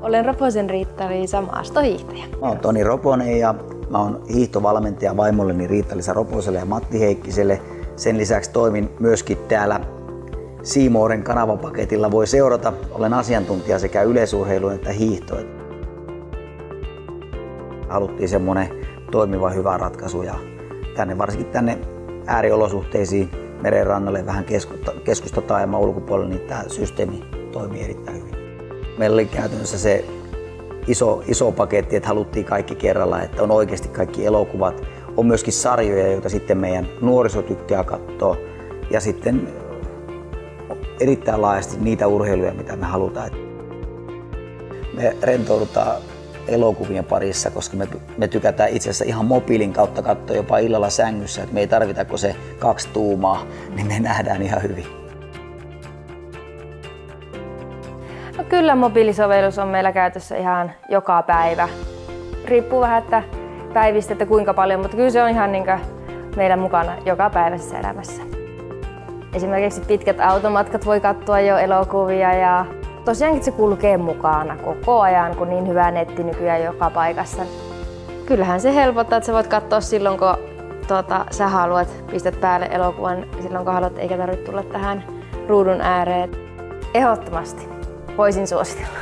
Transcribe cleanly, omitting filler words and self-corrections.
Olen Roposen Riitta-Liisa, maastohiihtäjä. Mä oon Toni Roponen ja mä oon hiihtovalmentaja vaimolleni Riitta-Liisa Roposelle ja Matti Heikkiselle. Sen lisäksi toimin myöskin täällä C-Moren kanavapaketilla. Voi seurata, olen asiantuntija sekä yleisurheiluun että hiihtoon. Haluttiin semmonen toimiva hyvä ratkaisu ja varsinkin tänne ääriolosuhteisiin merenrannalle vähän keskustataajaman ulkopuolelle, niin tämä systeemi toimii erittäin hyvin. Meillä oli käytännössä se iso paketti, että haluttiin kaikki kerralla, että on oikeasti kaikki elokuvat. On myöskin sarjoja, joita sitten meidän nuoriso tykkää katsoa ja sitten erittäin laajasti niitä urheiluja, mitä me halutaan. Me rentoudutaan elokuvien parissa, koska me tykätään itse asiassa ihan mobiilin kautta katsoa jopa illalla sängyssä, että me ei tarvita kuin se 2 tuumaa, niin me nähdään ihan hyvin. No kyllä mobiilisovellus on meillä käytössä ihan joka päivä. Riippuu vähän, että päivistä, että kuinka paljon, mutta kyllä se on ihan niin kuin meillä mukana joka päivässä elämässä. Esimerkiksi pitkät automatkat voi katsoa jo elokuvia ja tosiaankin se kulkee mukana koko ajan, kun niin hyvä netti nykyään joka paikassa. Kyllähän se helpottaa, että sä voit katsoa silloin, kun sä haluat, pistät päälle elokuvan silloin, kun haluat, eikä tarvitse tulla tähän ruudun ääreen. Ehdottomasti voisin suositella.